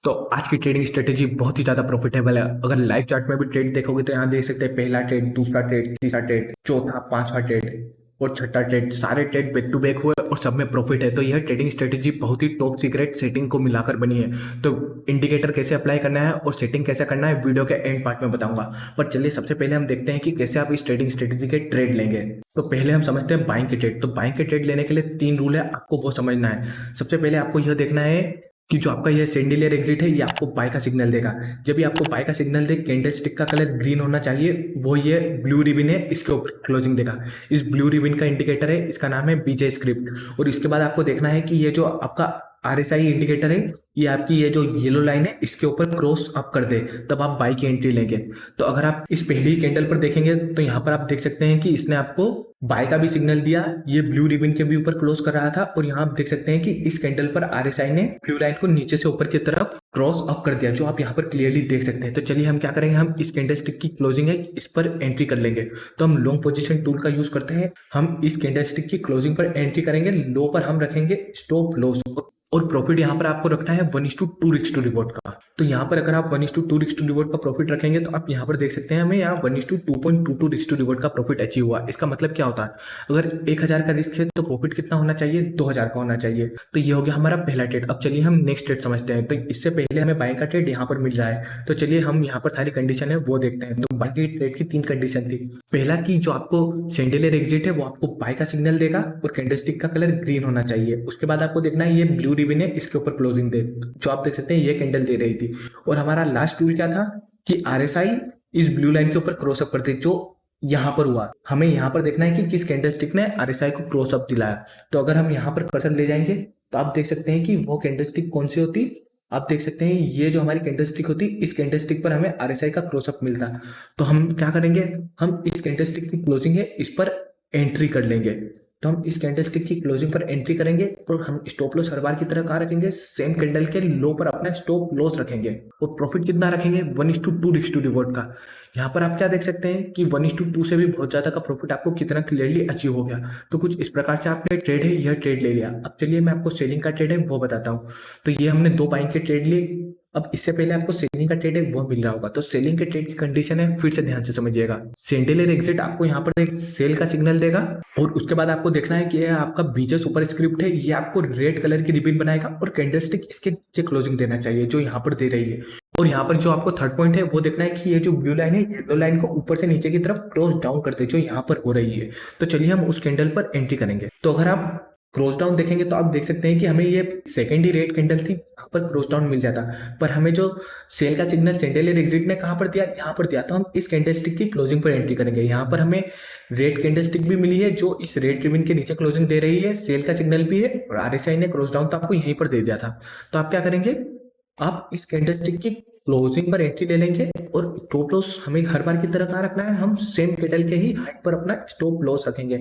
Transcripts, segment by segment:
तो आज की ट्रेडिंग स्ट्रेटेजी बहुत ही ज्यादा प्रॉफिटेबल है। अगर लाइव चार्ट में भी ट्रेड देखोगे तो यहाँ देख सकते हैं पहला ट्रेड, दूसरा ट्रेड, तीसरा ट्रेड, चौथा, पांचवा ट्रेड और छठा ट्रेड, सारे ट्रेड बैक टू बैक हुए और सब में प्रॉफिट है। तो यह ट्रेडिंग स्ट्रेटेजी बहुत ही टॉप सीक्रेट सेटिंग को मिलाकर बनी है। तो इंडिकेटर कैसे अप्लाई करना है और सेटिंग कैसे करना है वीडियो के एंड पार्ट में बताऊंगा। पर चलिए सबसे पहले हम देखते हैं कि कैसे आप इस ट्रेडिंग स्ट्रेटेजी के ट्रेड लेंगे। तो पहले हम समझते हैं बाइंग के ट्रेड। तो बाइंग के ट्रेड लेने के लिए 3 रूल है, आपको वो समझना है। सबसे पहले आपको यह देखना है कि जो आपका ये सेंडिलियर एग्जिट है ये आपको बाय का सिग्नल देगा। जब भी आपको बाय का सिग्नल दे, कैंडल स्टिक का कलर ग्रीन होना चाहिए, वो ये ब्लू रिबन है, इसके ऊपर क्लोजिंग देगा। इस ब्लू रिबन का इंडिकेटर है, इसका नाम है बीजे स्क्रिप्ट। और इसके बाद आपको देखना है कि ये जो आपका आरएसआई इंडिकेटर है, ये आपकी ये जो येलो लाइन है इसके ऊपर क्रॉस अप कर दे, तब आप बाई की एंट्री लेंगे। तो अगर आप इस पहली कैंडल पर देखेंगे तो यहाँ पर आप देख सकते हैं कि इसने आपको बाय का भी सिग्नल दिया, ये ब्लू रिबन के भी ऊपर क्लोज कर रहा था। और यहाँ आप देख सकते हैं कि इस कैंडल पर आरएसआई ने ब्लू लाइन को नीचे से ऊपर की तरफ क्रॉस अप कर दिया, जो आप यहाँ पर क्लियरली देख सकते हैं। तो चलिए हम क्या करेंगे, हम इस कैंडल स्टिक की क्लोजिंग है इस पर एंट्री कर लेंगे। तो हम लॉन्ग पोजीशन टूल का यूज करते हैं। हम इस कैंडल स्टिक की क्लोजिंग पर एंट्री करेंगे, लो पर हम रखेंगे स्टॉप लॉस और प्रॉफिट यहाँ पर आपको रखना है 1:2 रिस्क टू रिवॉर्ड का। तो यहाँ पर अगर आप 1:2 रिस्क टू रिवॉर्ड का प्रॉफिट रखेंगे तो आप यहाँ पर देख सकते हैं हमें यहाँ 1:2.22 रिस्क टू रिवॉर्ड का प्रॉफिट अचीव हुआ। इसका मतलब क्या होता है, अगर 1000 का रिस्क है तो प्रॉफिट कितना होना चाहिए, 2000 का होना चाहिए। तो ये हो गया हमारा पहला ट्रेड। अब चलिए हम नेक्स्ट ट्रेड समझते हैं। तो इससे पहले हमें बाय का ट्रेड यहाँ पर मिल रहा है, तो चलिए हम यहाँ पर सारी कंडीशन है वो देखते हैं। तो बाय की ट्रेड की 3 कंडीशन थी। पहला की जो आपको सेंडिलियर एग्जिट है वो आपको बाय का सिग्नल देगा और कैंडलस्टिक का कलर ग्रीन होना चाहिए। उसके बाद आपको देखना है ये ब्लू रिबन है, इसके ऊपर क्लोजिंग दे, जो आप देख सकते हैं ये कैंडल दे रही थी। और हमारा लास्ट रूल क्या था कि आरएसआई इस ब्लू लाइन के ऊपर क्रॉस अप करते, जो यहां पर हुआ। हमें यहां पर देखना है कि किस कैंडलस्टिक ने आरएसआई को क्रॉस अप दिलाया। तो अगर हम यहां पर कर्सर ले जाएंगे तो आप देख सकते हैं कि वो कैंडलस्टिक कौन सी होती, आप देख सकते हैं ये जो हमारी कैंडलस्टिक होती, इस कैंडलस्टिक पर हमें आरएसआई का क्रॉस अप मिलता। तो हम क्या करेंगे, हम इस कैंडलस्टिक की क्लोजिंग है इस पर एंट्री कर लेंगे। तो हम इस कैंडलस्टिक की क्लोजिंग पर एंट्री करेंगे और हम स्टॉप लॉस हर बार की तरह कहाँ रखेंगे, सेम कैंडल के लो पर अपना स्टॉप लॉस रखेंगे। और प्रॉफिट कितना रखेंगे, 1:2 रिस्क टू रिवॉर्ड का। यहाँ पर आप क्या देख सकते हैं कि 1:2 से भी बहुत ज्यादा का प्रॉफिट आपको कितना क्लियरली अचीव हो गया। तो कुछ इस प्रकार से आपने ट्रेड है यह ट्रेड ले लिया। अब चलिए मैं आपको सेलिंग का ट्रेड है वो बताता हूँ। तो ये हमने 2 बाइंग के ट्रेड लिए। अब इससे पहले आपको सेलिंग का ट्रेड है वो मिल रहा होगा। तो सेलिंग के ट्रेड की कंडीशन है, फिर से ध्यान से समझिएगा। सेंडिलियर एग्जिट आपको यहाँ पर एक सेल का सिग्नल देगा और उसके बाद आपको देखना है कि आपका बीजे सुपर स्क्रिप्ट है, ये आपको रेड कलर की रिबन बनाएगा और कैंडलस्टिक इसके नीचे क्लोजिंग देना चाहिए जो यहाँ पर दे रही है। और यहाँ पर जो आपको थर्ड पॉइंट है वो देखना है कि ये जो ब्लू लाइन है, येलो लाइन को ऊपर से नीचे की तरफ क्रॉस डाउन करते जो यहाँ पर हो रही है। तो चलिए हम उस कैंडल पर एंट्री करेंगे। तो अगर आप क्रॉस डाउन देखेंगे तो आप देख सकते हैं कि हमें ये सेकेंड ही रेड कैंडल थी, यहाँ पर क्रॉस डाउन मिल जाता, पर हमें जो सेल का सिग्नल सेंडिलियर एग्जिट ने कहाँ पर दिया, यहाँ पर दिया। तो हम इस कैंडलस्टिक की क्लोजिंग पर एंट्री करेंगे। यहाँ पर हमें रेड कैंडलस्टिक भी मिली है जो इस रेड रिबन के नीचे क्लोजिंग दे रही है, सेल का सिग्नल भी है और आरएसआई ने क्रॉस डाउन तो आपको यहीं पर दे दिया था। तो आप क्या करेंगे, आप इस कैंडलस्टिक की क्लोजिंग पर एंट्री ले लेंगे और स्टॉप लॉस हमें हर बार की तरह कहाँ रखना है, हम सेम कैंडल के ही हाइट पर अपना स्टॉप लॉस रखेंगे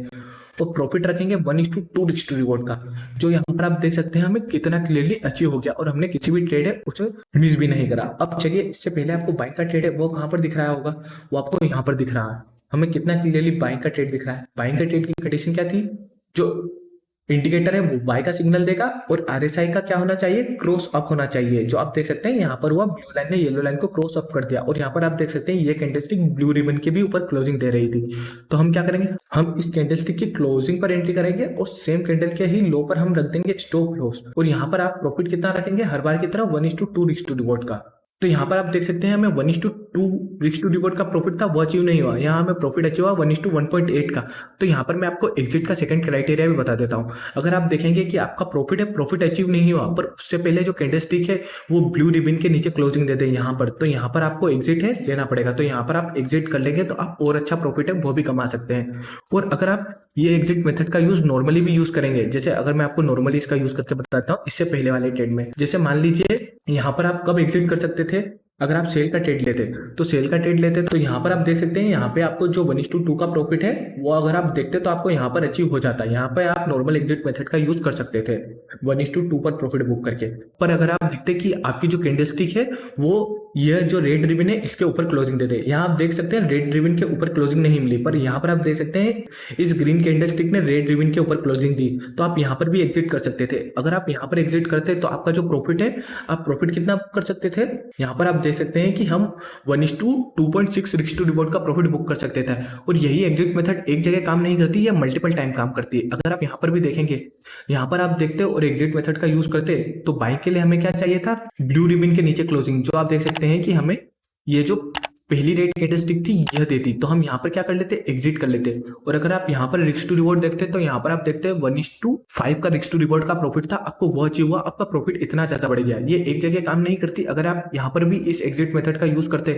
और प्रॉफिट रखेंगे 1:2 रिस्क टू रिवॉर्ड का, जो यहाँ पर आप देख सकते हैं हमें कितना क्लियरली अचीव हो गया और हमने किसी भी ट्रेड है उसे मिस भी नहीं करा। अब चलिए इससे पहले आपको बाइंग का ट्रेड है वो कहाँ पर दिख रहा होगा, वो आपको यहाँ पर दिख रहा है। हमें कितना क्लियरली बाइंग का ट्रेड दिख रहा है। बाइंग का ट्रेड की कंडीशन क्या थी, जो इंडिकेटर है वो बाय का सिग्नल देगा और आरएसआई का क्या होना चाहिए, क्रॉस अप होना चाहिए, जो आप देख सकते हैं यहाँ पर हुआ, ब्लू लाइन ने येलो लाइन को क्रॉस अप कर दिया। और यहाँ पर आप देख सकते हैं ये कैंडलस्टिक ब्लू रिबन के भी ऊपर क्लोजिंग दे रही थी। तो हम क्या करेंगे, हम इस कैंडलस्टिक की क्लोजिंग पर एंट्री करेंगे और सेम कैंडल के ही लो पर हम रख देंगे स्टॉप लॉस। और यहाँ पर आप प्रॉफिट कितना रखेंगे, हर बार की तरह 1:2 रिस्क टू रिवॉर्ड का। तो यहाँ पर आप देख सकते हैं हमें 1:2 रिस्क टू रिवॉर्ड का प्रॉफिट था वो अचीव नहीं हुआ, यहाँ हमें प्रॉफिट अचीव हुआ 1:1.8 का। तो यहाँ पर मैं आपको एग्जिट का सेकंड क्राइटेरिया भी बता देता हूँ। अगर आप देखेंगे कि आपका प्रॉफिट है, प्रॉफिट अचीव नहीं हुआ, पर उससे पहले जो कैंडलस्टिक है वो ब्लू रिबन के नीचे क्लोजिंग दे दे यहाँ पर, तो यहाँ पर आपको एग्जिट है लेना पड़ेगा। तो यहाँ पर आप एग्जिट कर लेंगे तो आप और अच्छा प्रॉफिट है वो भी कमा सकते हैं। और अगर आप ये एग्जिट मेथड का यूज नॉर्मली भी यूज करेंगे, जैसे अगर मैं आपको नॉर्मली इसका यूज करके बताता हूँ इससे पहले वाले ट्रेड में, जैसे मान लीजिए यहाँ पर आप कब एग्जिट कर सकते थे, अगर आप सेल का ट्रेड लेते तो सेल का ट्रेड लेते तो यहाँ पर आप देख सकते हैं यहाँ पे आपको जो 1:2 का प्रॉफिट है वो अगर आप देखते तो आपको यहाँ पर अचीव हो जाता है। यहाँ पे आप नॉर्मल एग्जिट मेथड का यूज कर सकते थे 1:2 पर प्रॉफिट बुक करके। पर अगर आप देखते कि आपकी जो कैंडलस्टिक है वो यह जो रेड रिबन है इसके ऊपर क्लोजिंग दे दे। यहाँ आप देख सकते हैं रेड रिबन के ऊपर क्लोजिंग नहीं मिली, पर यहाँ पर आप देख सकते हैं इस ग्रीन कैंडल स्टिक ने रेड रिबन के ऊपर क्लोजिंग दी, तो आप यहाँ पर भी एग्जिट कर सकते थे। अगर आप यहाँ पर एग्जिट करते तो आपका जो प्रॉफिट है, आप प्रॉफिट कितना बुक कर सकते थे, यहाँ पर आप देख सकते हैं कि हम 1:2.6 रिस्क टू रिवॉर्ड का प्रॉफिट बुक कर सकते थे। और यही एग्जिट मेथड एक जगह काम नहीं करती, या मल्टीपल टाइम काम करती है। अगर आप यहाँ पर भी देखेंगे, यहाँ पर आप देखते और एग्जिट मेथड का यूज करते तो बाइक के लिए हमें क्या चाहिए था, ब्लू रिबन के नीचे क्लोजिंग, जो आप देख सकते हैं कि हमें ये जो पहली रेट कैंडलस्टिक थी यह देती, तो हम यहाँ पर क्या कर लेते, एग्जिट कर लेते। और अगर आप यहाँ पर रिस्क टू रिवॉर्ड देखते तो यहाँ पर आप देखते हैं 1:5 का रिस्क टू रिवॉर्ड का प्रॉफिट था, आपको वो अचीव हुआ, आपका प्रॉफिट इतना ज्यादा बढ़ गया। ये एक जगह काम नहीं करती। अगर आप यहाँ पर भी इस एग्जिट मेथड का यूज करते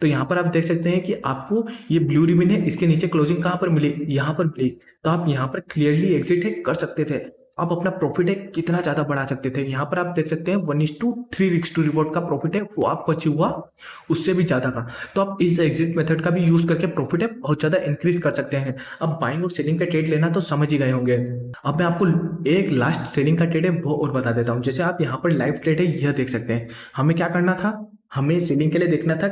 तो यहाँ पर आप देख सकते हैं कि आपको ये ब्लू रिबन है, इसके नीचे क्लोजिंग कहाँ पर मिली, यहाँ पर मिली, तो आप यहाँ पर क्लियरली एग्जिट है कर सकते थे। आप अपना प्रॉफिट है कितना ज्यादा बढ़ा सकते थे। यहाँ पर आप देख सकते हैं 1:3 रिस्क टू रिवॉर्ड का प्रॉफिट है, वो आपको अचीव हुआ उससे भी ज्यादा का। तो आप इस एग्जिट मेथड का भी यूज करके प्रॉफिट है बहुत ज्यादा इंक्रीज कर सकते हैं। अब बाइंग और सेलिंग का ट्रेड लेना तो समझ ही गए होंगे। अब मैं आपको एक लास्ट सेलिंग का ट्रेड है वो और बता देता हूँ। जैसे आप यहाँ पर लाइव ट्रेड है यह देख सकते हैं, हमें क्या करना था, हमें सेलिंग के लिए देखना था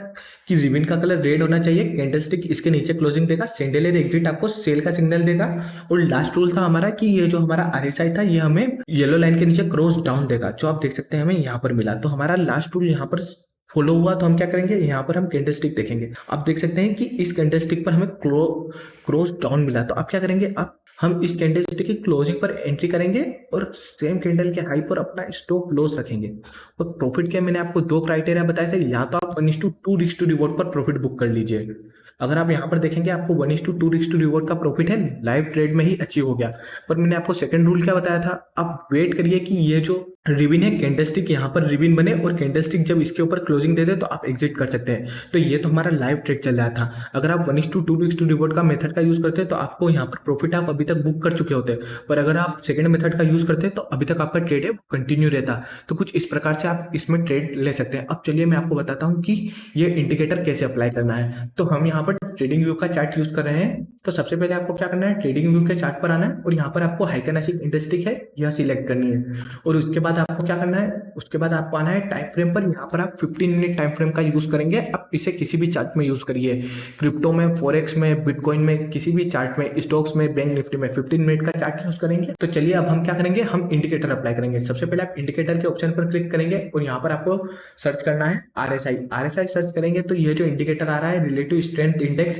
कि रिबन का कलर रेड होना चाहिए, कैंडलस्टिक इसके नीचे क्लोजिंग देगा, सैंडलर एग्जिट आपको सेल का सिग्नल देगा, और लास्ट रूल था हमारा कि ये जो हमारा आरएसआई था ये हमें येलो लाइन के नीचे क्रॉस डाउन देगा, जो आप देख सकते हैं हमें यहाँ पर मिला। तो हमारा लास्ट रूल यहाँ पर फॉलो हुआ। तो हम क्या करेंगे, यहाँ पर हम कैंडलस्टिक देखेंगे, आप देख सकते हैं कि इस कैंडलस्टिक पर हमें क्रॉस डाउन मिला। तो आप क्या करेंगे, आप हम इस कैंडलस्टिक की क्लोजिंग पर एंट्री करेंगे और सेम कैंडल के हाई पर अपना स्टॉप लॉस रखेंगे। और प्रॉफिट के मैंने आपको दो क्राइटेरिया बताए थे, या तो आप 1:2 रिस्क टू रिवॉर्ड पर प्रॉफिट बुक कर लीजिए। अगर आप यहाँ पर देखेंगे आपको 1:2 रिस्क टू रिवॉर्ड का प्रॉफिट है, लाइव ट्रेड में ही अचीव हो गया। पर मैंने आपको सेकंड रूल क्या बताया था, आप वेट करिए कि ये जो रिबन है कैंडलस्टिक यहाँ पर रिबन बने और कैंडलस्टिक जब इसके ऊपर क्लोजिंग दे दे तो आप एग्जिट कर सकते हैं। तो ये तो हमारा लाइव ट्रेड चल रहा था। अगर आप 1:2 रिस्क टू रिवॉर्ड का मेथड का यूज करते हैं तो आपको यहाँ पर प्रॉफिट आप अभी तक बुक कर चुके होते, पर अगर आप सेकंड मेथड का यूज करते हैं तो अभी तक आपका ट्रेड है कंटिन्यू रहता। तो कुछ इस प्रकार से आप इसमें ट्रेड ले सकते हैं। अब चलिए मैं आपको बताता हूँ कि ये इंडिकेटर कैसे अप्लाई करना है। तो हम यहाँ पर ट्रेडिंग व्यू का चार्ट यूज कर रहे हैं। तो सबसे पहले आपको क्या करना है, ट्रेडिंग व्यू के चार्ट पर आना है और यहाँ पर आपको हाइकेनासिक कैंडलस्टिक है यह सिलेक्ट करनी है। और उसके बाद आपको क्या करना है, उसके बाद आपको आना है टाइम फ्रेम पर। यहाँ पर आप 15 मिनट टाइम फ्रेम का यूज करेंगे। आप इसे किसी भी चार्ट में यूज करिए, क्रिप्टो में, फॉरेक्स में, बिटकॉइन में, किसी भी चार्ट में, स्टॉक्स में, बैंक निफ्टी में 15 मिनट का चार्ट यूज करेंगे। तो चलिए अब हम क्या करेंगे, हम इंडिकेटर अप्लाई करेंगे। सबसे पहले आप इंडिकेटर के ऑप्शन पर क्लिक करेंगे और यहाँ पर आपको सर्च करना है आरएसआई। आरएसआई सर्च करेंगे तो ये जो इंडिकेटर आ रहा है रिलेटिव स्ट्रेंथ इंडेक्स,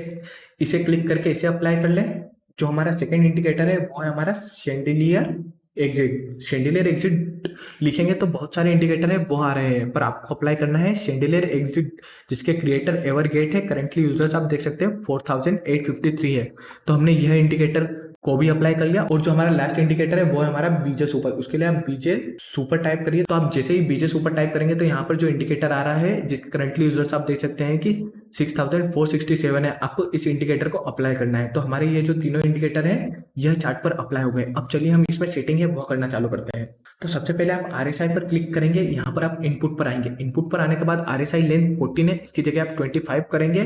इसे क्लिक करके इसे अप्लाई कर लें। जो हमारा सेकंड इंडिकेटर है वो है हमारा शैंडिलियर एग्जिट। शैंडिलियर एग्जिट लिखेंगे तो बहुत सारे इंडिकेटर है वो आ रहे हैं, पर आपको अप्लाई करना है शैंडिलियर एग्जिट, जिसके क्रिएटर एवरगेट है। करेंटली यूजर्स आप देख सकते हैं 4853 है। तो हमने यह इंडिकेटर को भी अप्लाई कर लिया। और जो हमारा लास्ट इंडिकेटर है वो है हमारा बीजे सुपर। उसके लिए आप बीजे सुपर टाइप करिए। तो आप जैसे ही बीजे सुपर टाइप करेंगे तो यहाँ पर जो इंडिकेटर आ रहा है जिसके करंटली यूजर्स आप देख सकते हैं कि 6467 है, आपको इस इंडिकेटर को अप्लाई करना है। तो हमारे ये जो तीनों इंडिकेटर हैं यह चार्ट पर अप्लाई हो गए। अब चलिए हम इसमें सेटिंग है वो करना चालू करते हैं। तो सबसे पहले आप आरएसआई पर क्लिक करेंगे, यहाँ पर आप इनपुट पर आएंगे। इनपुट पर आने के बाद आरएसआई लेंथ 14 है, इसकी जगह आप 25 करेंगे।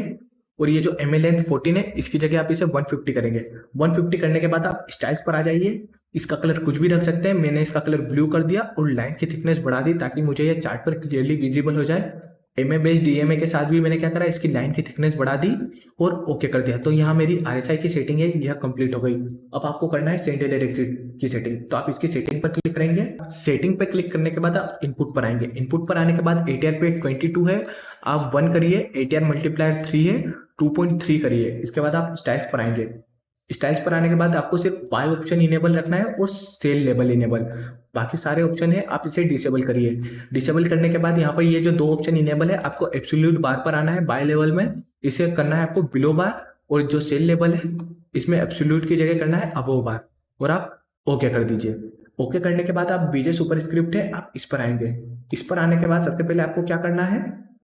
और ये जो एम लेंथ 14 है इसकी जगह आप इसे 150 करेंगे। 150 करने के बाद आप स्टाइल्स पर आ जाइए। इसका कलर कुछ भी रख सकते हैं, मैंने इसका कलर ब्लू कर दिया और लाइन की थिकनेस बढ़ा दी ताकि मुझे ये चार्ट पर क्लियरली विजिबल हो जाए। एमए बेस्ड डीएमए के साथ भी मैंने क्या करा, इसकी लाइन की थिकनेस बढ़ा दी और ओके कर दिया। तो यहाँ मेरी आरएसआई की सेटिंग है यह कंप्लीट हो गई। अब आपको करना है सेंटिनल एग्जिट की सेटिंग। तो आप इसकी सेटिंग पर क्लिक करेंगे। सेटिंग पर क्लिक करने के बाद आप इनपुट पर आएंगे। इनपुट पर आने के बाद एटीआर पे 22 है, आप 1 करिए। एटीआर मल्टीप्लायर 3 है, 2.3 करिए। इसके बाद आप स्टाइल्स पर आएंगे। स्टाइल्स पर आने के बाद आपको सिर्फ बाय ऑप्शन इनेबल रखना है और सेल लेबल इनेबल, बाकी सारे ऑप्शन है आप इसे डिसेबल करिए। डिसेबल करने के बाद यहाँ पर ये जो दो ऑप्शन इनेबल है आपको एब्सोल्यूट बार पर आना है बाय लेवल में, इसे करना है आपको बिलो बार। और जो सेल लेबल है इसमें एब्सोल्यूट की जगह करना है अबव बार और आप ओके कर दीजिए। ओके करने के बाद आप बीजे सुपरस्क्रिप्ट है आप इस पर आएंगे। इस पर आने के बाद सबसे पहले आपको क्या करना है,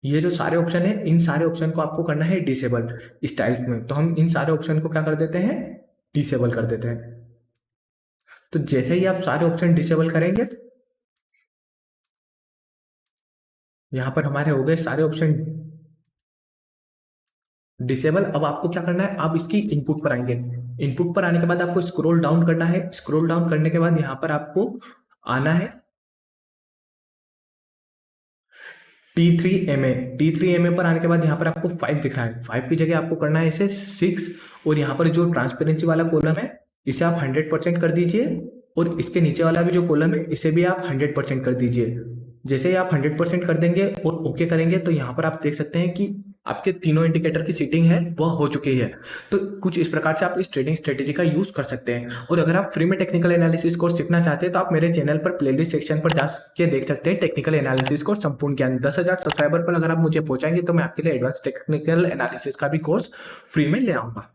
ये जो सारे ऑप्शन है इन सारे ऑप्शन को आपको करना है डिसेबल स्टाइल्स में। तो हम इन सारे ऑप्शन को क्या कर देते हैं, डिसेबल कर देते हैं। तो जैसे ही आप सारे ऑप्शन डिसेबल करेंगे, यहां पर हमारे हो गए सारे ऑप्शन डिसेबल। अब आपको क्या करना है, आप इसकी इनपुट पर आएंगे। इनपुट पर आने के बाद आपको स्क्रॉल डाउन करना है। स्क्रॉल डाउन करने के बाद यहां पर आपको आना है T3 MA पर आने के बाद यहाँ पर आपको 5 दिख रहा है, 5 की जगह आपको करना है इसे 6, और यहाँ पर जो ट्रांसपेरेंसी वाला कॉलम है इसे आप 100% कर दीजिए, और इसके नीचे वाला भी जो कॉलम है इसे भी आप 100% कर दीजिए। जैसे ही आप 100% कर देंगे और ओके करेंगे तो यहाँ पर आप देख सकते हैं कि आपके तीनों इंडिकेटर की सीटिंग है वह हो चुकी है। तो कुछ इस प्रकार से आप इस ट्रेडिंग स्ट्रेटेजी का यूज कर सकते हैं। और अगर आप फ्री में टेक्निकल एनालिसिस कोर्स सीखना चाहते हैं तो आप मेरे चैनल पर प्लेलिस्ट सेक्शन पर जाके देख सकते हैं टेक्निकल एनालिसिस कोर्स संपूर्ण ज्ञान। 10,000 सब्सक्राइबर पर अगर आप मुझे पहुंचाएंगे तो मैं आपके लिए एडवांस टेक्निकल एनालिसिस का भी कोर्स फ्री में ले आऊंगा।